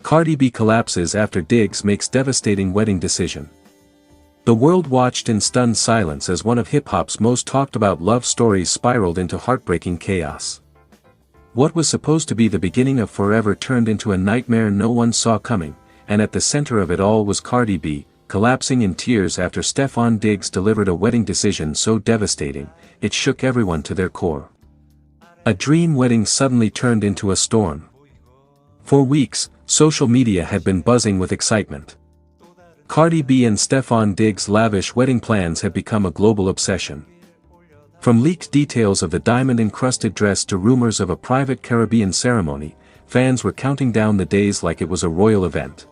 Cardi B collapses after Diggs makes devastating wedding decision. The world watched in stunned silence as one of hip-hop's most talked-about love stories spiraled into heartbreaking chaos. What was supposed to be the beginning of forever turned into a nightmare no one saw coming, and at the center of it all was Cardi B, collapsing in tears after Stefon Diggs delivered a wedding decision so devastating, it shook everyone to their core. A dream wedding suddenly turned into a storm. For weeks, social media had been buzzing with excitement. Cardi B and Stefon Diggs' lavish wedding plans had become a global obsession. From leaked details of the diamond-encrusted dress to rumors of a private Caribbean ceremony, fans were counting down the days like it was a royal event.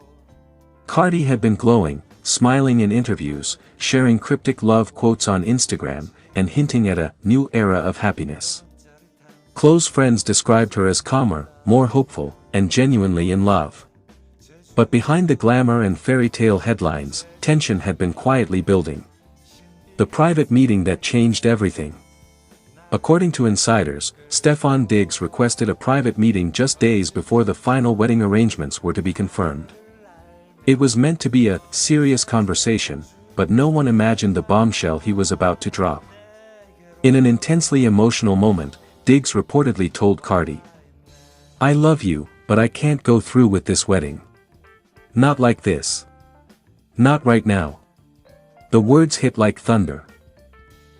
Cardi had been glowing, smiling in interviews, sharing cryptic love quotes on Instagram, and hinting at a new era of happiness. Close friends described her as calmer, more hopeful, and genuinely in love. But behind the glamour and fairy tale headlines, tension had been quietly building. The private meeting that changed everything. According to insiders, Stefon Diggs requested a private meeting just days before the final wedding arrangements were to be confirmed. It was meant to be a serious conversation, but no one imagined the bombshell he was about to drop. In an intensely emotional moment, Diggs reportedly told Cardi, "I love you, but I can't go through with this wedding. Not like this. Not right now." The words hit like thunder.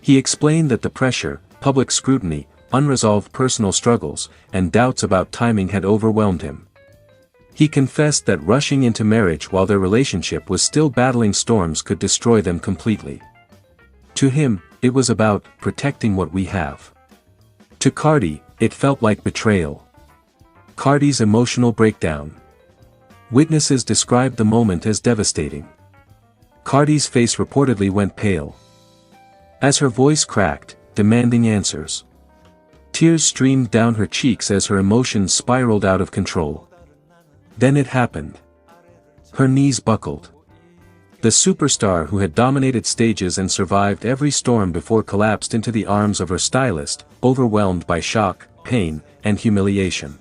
He explained that the pressure, public scrutiny, unresolved personal struggles, and doubts about timing had overwhelmed him. He confessed that rushing into marriage while their relationship was still battling storms could destroy them completely. To him, it was about protecting what we have. To Cardi, it felt like betrayal. Cardi's emotional breakdown. Witnesses described the moment as devastating. Cardi's face reportedly went pale, as her voice cracked, demanding answers. Tears streamed down her cheeks as her emotions spiraled out of control. Then it happened. Her knees buckled. The superstar who had dominated stages and survived every storm before collapsed into the arms of her stylist, overwhelmed by shock, pain, and humiliation.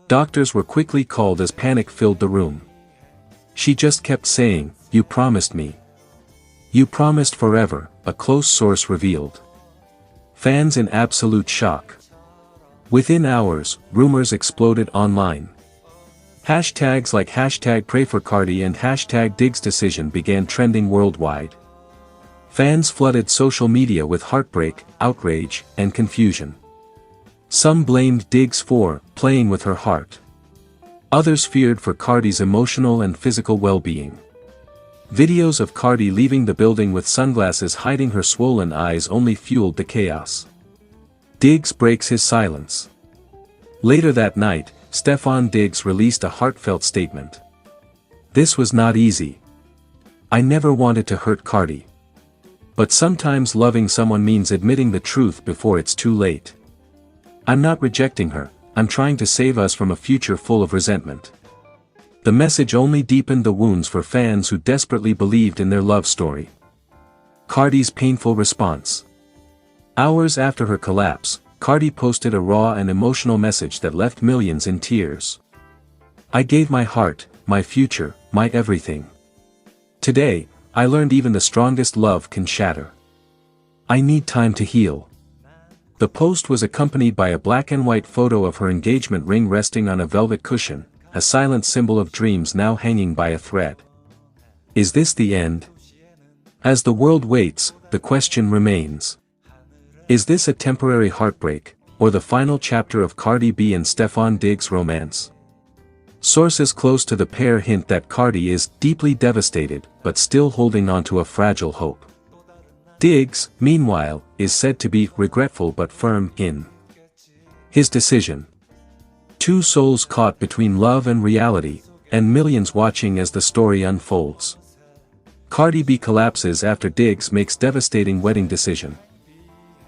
Doctors were quickly called as panic filled the room. She just kept saying, "You promised me. You promised forever," a close source revealed. Fans in absolute shock. Within hours, rumors exploded online. Hashtags like #PrayForCardi and #DiggsDecision began trending worldwide. Fans flooded social media with heartbreak, outrage, and confusion. Some blamed Diggs for playing with her heart. Others feared for Cardi's emotional and physical well-being. Videos of Cardi leaving the building with sunglasses hiding her swollen eyes only fueled the chaos. Diggs breaks his silence. Later that night, Stefon Diggs released a heartfelt statement. "This was not easy. I never wanted to hurt Cardi. But sometimes loving someone means admitting the truth before it's too late. I'm not rejecting her, I'm trying to save us from a future full of resentment." The message only deepened the wounds for fans who desperately believed in their love story. Cardi's painful response. Hours after her collapse, Cardi posted a raw and emotional message that left millions in tears. "I gave my heart, my future, my everything. Today, I learned even the strongest love can shatter. I need time to heal." The post was accompanied by a black and white photo of her engagement ring resting on a velvet cushion, a silent symbol of dreams now hanging by a thread. Is this the end? As the world waits, the question remains. Is this a temporary heartbreak, or the final chapter of Cardi B and Stefon Diggs' romance? Sources close to the pair hint that Cardi is deeply devastated, but still holding on to a fragile hope. Diggs, meanwhile, is said to be regretful but firm in his decision. Two souls caught between love and reality, and millions watching as the story unfolds. Cardi B collapses after Diggs makes devastating wedding decision.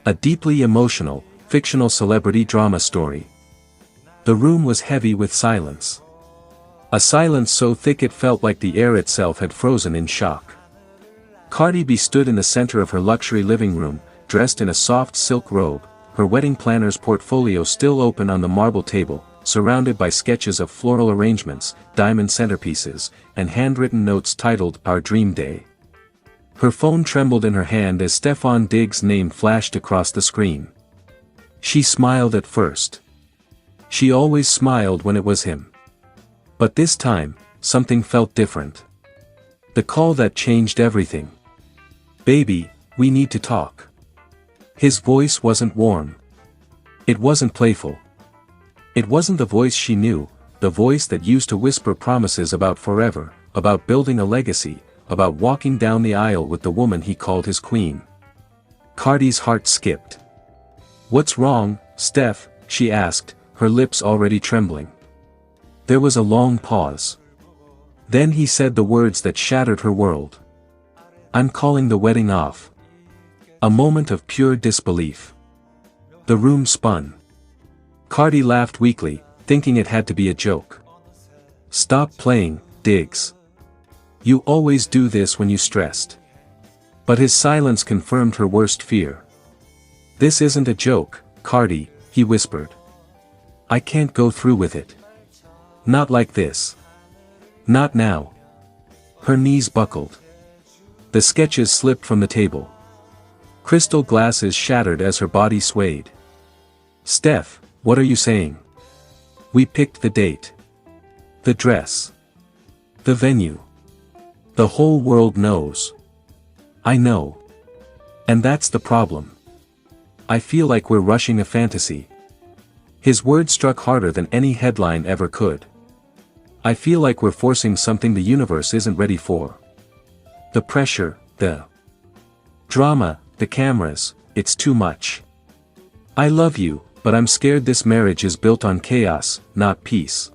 A deeply emotional, fictional celebrity drama story. The room was heavy with silence. A silence so thick it felt like the air itself had frozen in shock. Cardi B stood in the center of her luxury living room, dressed in a soft silk robe, her wedding planner's portfolio still open on the marble table, surrounded by sketches of floral arrangements, diamond centerpieces, and handwritten notes titled Our Dream Day. Her phone trembled in her hand as Stefan Diggs' name flashed across the screen. She smiled at first. She always smiled when it was him. But this time, something felt different. The call that changed everything. "Baby, we need to talk." His voice wasn't warm. It wasn't playful. It wasn't the voice she knew, the voice that used to whisper promises about forever, about building a legacy, about walking down the aisle with the woman he called his queen. Cardi's heart skipped. "What's wrong, Steph?" she asked, her lips already trembling. There was a long pause. Then he said the words that shattered her world. "I'm calling the wedding off." A moment of pure disbelief. The room spun. Cardi laughed weakly, thinking it had to be a joke. "Stop playing, Diggs. You always do this when you stressed." But his silence confirmed her worst fear. "This isn't a joke, Cardi," he whispered. "I can't go through with it. Not like this. Not now." Her knees buckled. The sketches slipped from the table. Crystal glasses shattered as her body swayed. "Steph, what are you saying? We picked the date. The dress. The venue. The whole world knows." "I know. And that's the problem. I feel like we're rushing a fantasy." His words struck harder than any headline ever could. "I feel like we're forcing something the universe isn't ready for. The pressure, the drama, the cameras, it's too much. I love you, but I'm scared this marriage is built on chaos, not peace."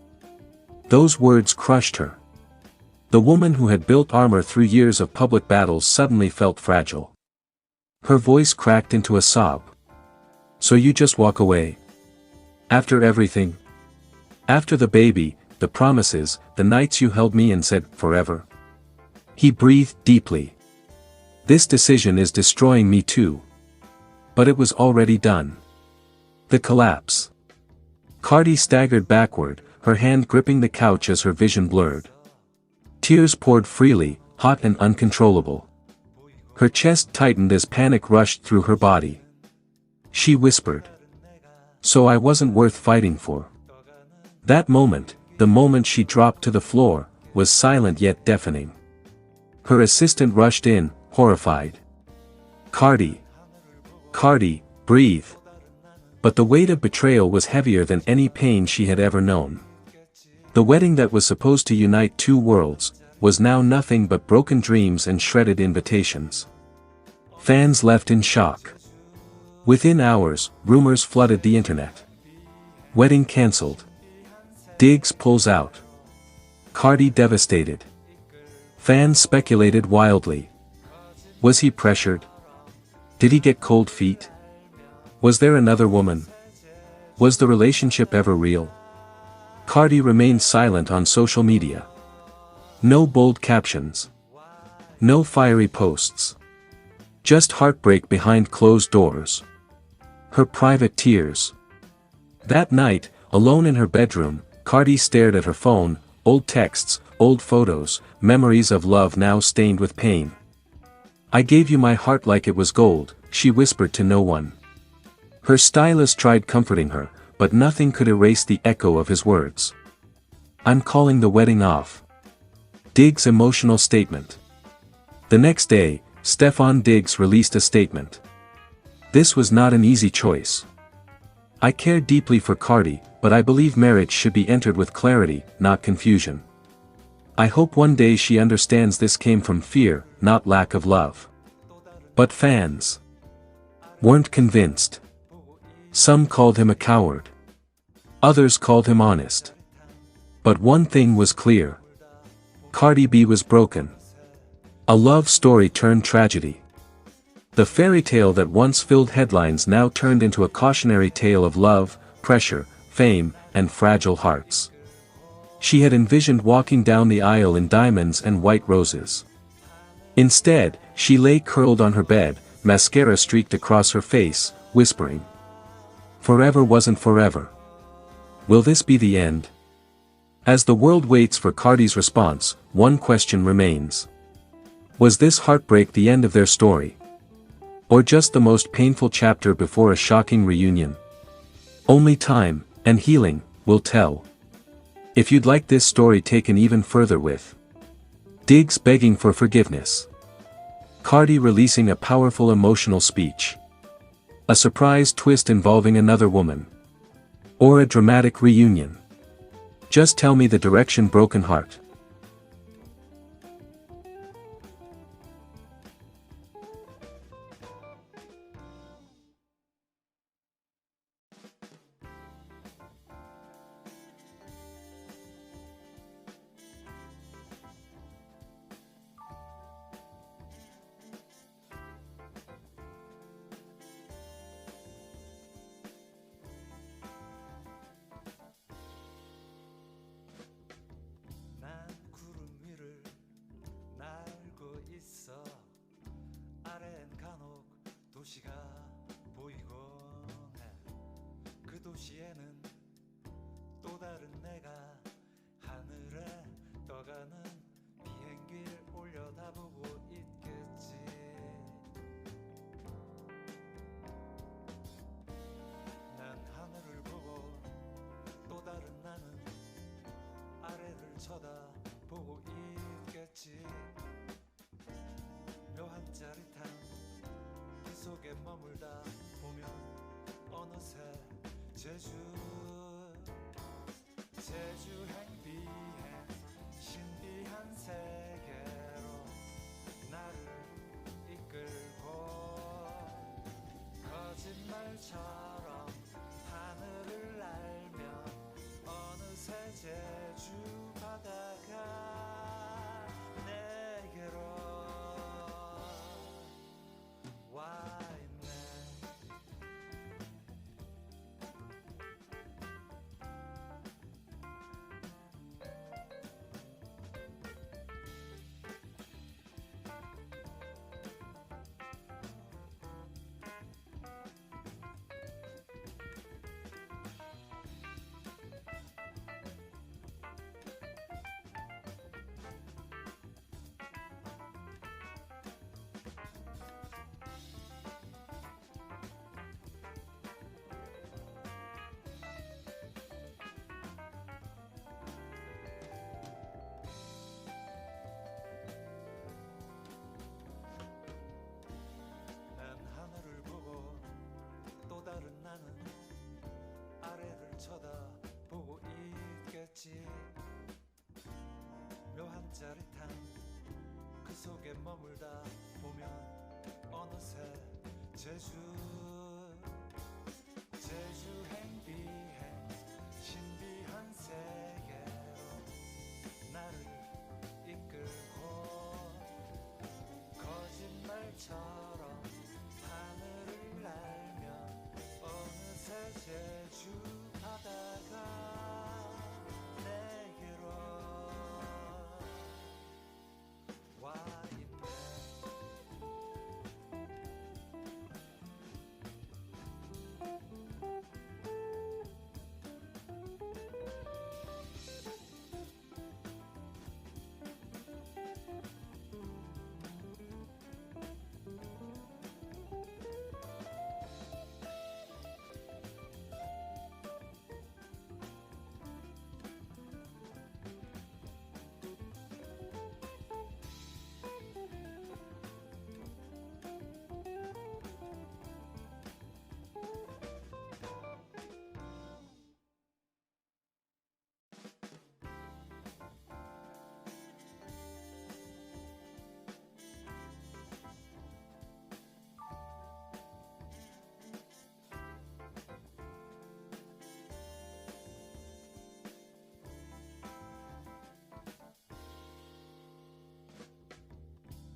Those words crushed her. The woman who had built armor through years of public battles suddenly felt fragile. Her voice cracked into a sob. "So you just walk away? After everything? After the baby, the promises, the nights you held me and said, forever?" He breathed deeply. "This decision is destroying me too." But it was already done. The collapse. Cardi staggered backward, her hand gripping the couch as her vision blurred. Tears poured freely, hot and uncontrollable. Her chest tightened as panic rushed through her body. She whispered, "So I wasn't worth fighting for." That moment, the moment she dropped to the floor, was silent yet deafening. Her assistant rushed in, horrified. "Cardi. Cardi, breathe." But the weight of betrayal was heavier than any pain she had ever known. The wedding that was supposed to unite two worlds, was now nothing but broken dreams and shredded invitations. Fans left in shock. Within hours, rumors flooded the internet. Wedding cancelled. Diggs pulls out. Cardi devastated. Fans speculated wildly. Was he pressured? Did he get cold feet? Was there another woman? Was the relationship ever real? Cardi remained silent on social media. No bold captions. No fiery posts. Just heartbreak behind closed doors. Her private tears. That night, alone in her bedroom, Cardi stared at her phone, old texts, old photos, memories of love now stained with pain. "I gave you my heart like it was gold," she whispered to no one. Her stylist tried comforting her, but nothing could erase the echo of his words. "I'm calling the wedding off." Diggs' emotional statement. The next day, Stefan Diggs released a statement. "This was not an easy choice. I care deeply for Cardi, but I believe marriage should be entered with clarity, not confusion. I hope one day she understands this came from fear, not lack of love." But fans weren't convinced. Some called him a coward. Others called him honest. But one thing was clear. Cardi B was broken. A love story turned tragedy. The fairy tale that once filled headlines now turned into a cautionary tale of love, pressure, fame, and fragile hearts. She had envisioned walking down the aisle in diamonds and white roses. Instead, she lay curled on her bed, mascara streaked across her face, whispering. Forever wasn't forever. Will this be the end? As the world waits for Cardi's response, one question remains. Was this heartbreak the end of their story? Or just the most painful chapter before a shocking reunion? Only time, and healing, will tell. If you'd like this story taken even further with Diggs begging for forgiveness, Cardi releasing a powerful emotional speech, a surprise twist involving another woman, or a dramatic reunion, just tell me the direction. Broken Heart. 난 구름 위를 날고 있어. 아래엔 간혹 도시가 보이곤 해. 그 도시에는 또 다른 내가 하늘에 떠가는 비행기를 올려다보고 있겠지. 난 하늘을 보고 또 다른 나는 아래를 쳐다보고 있겠지. 묘한 짜릿함 그 속에 머물다 보면 어느새 제주 행비해 신비한 세계로 나를 이끌고 거짓말처럼 하늘을 날며 어느새 제주 바다가 내게로 와 있네. 난 하늘을 보고 또 다른 나는 아래를 쳐다보고 있겠지. 묘한 짜릿함 그 속에 머물다 보면 어느새 제주 행비해 신비한 세계로 나를 이끌고 거짓말처럼 하늘을 날며 어느새 제주 바다가 내게로 와 있네.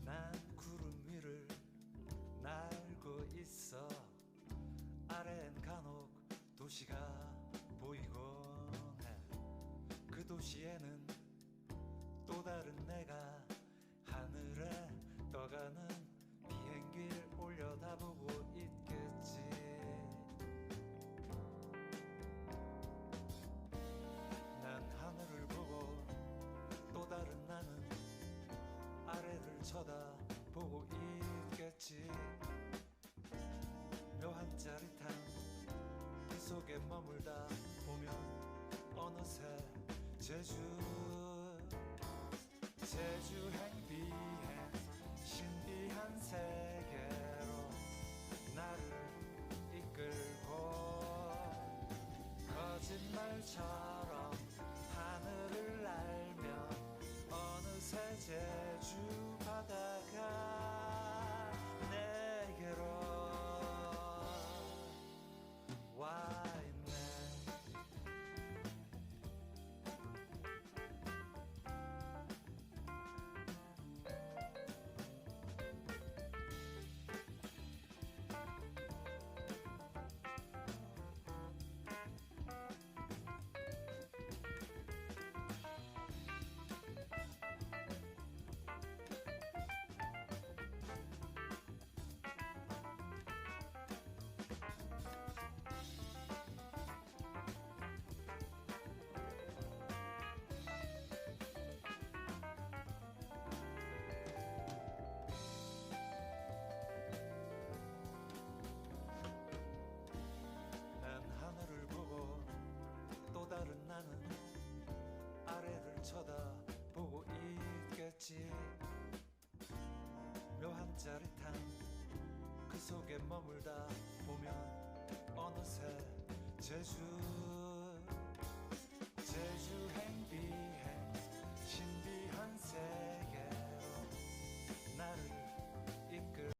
난 구름 위를 날고 있어. 아래엔 간혹 도시가 보이곤 해. 그 도시에는 또 다른 내가 하늘에 떠가는 비행기를 올려다보고 있겠지. 쳐다보고 있겠지. 묘한 짜릿함 그 속에 머물다 보면 어느새 제주행 비행 신비한 세계로 나를 이끌고 거짓말처럼 하늘을 날며 어느새 제주 바다가 내게로 와 있네. 난 하늘을 보고 또 다른 나는 아래를 쳐다보고 있겠지. 묘한 짜릿함 그 속에 머물다 보면 어느새 제주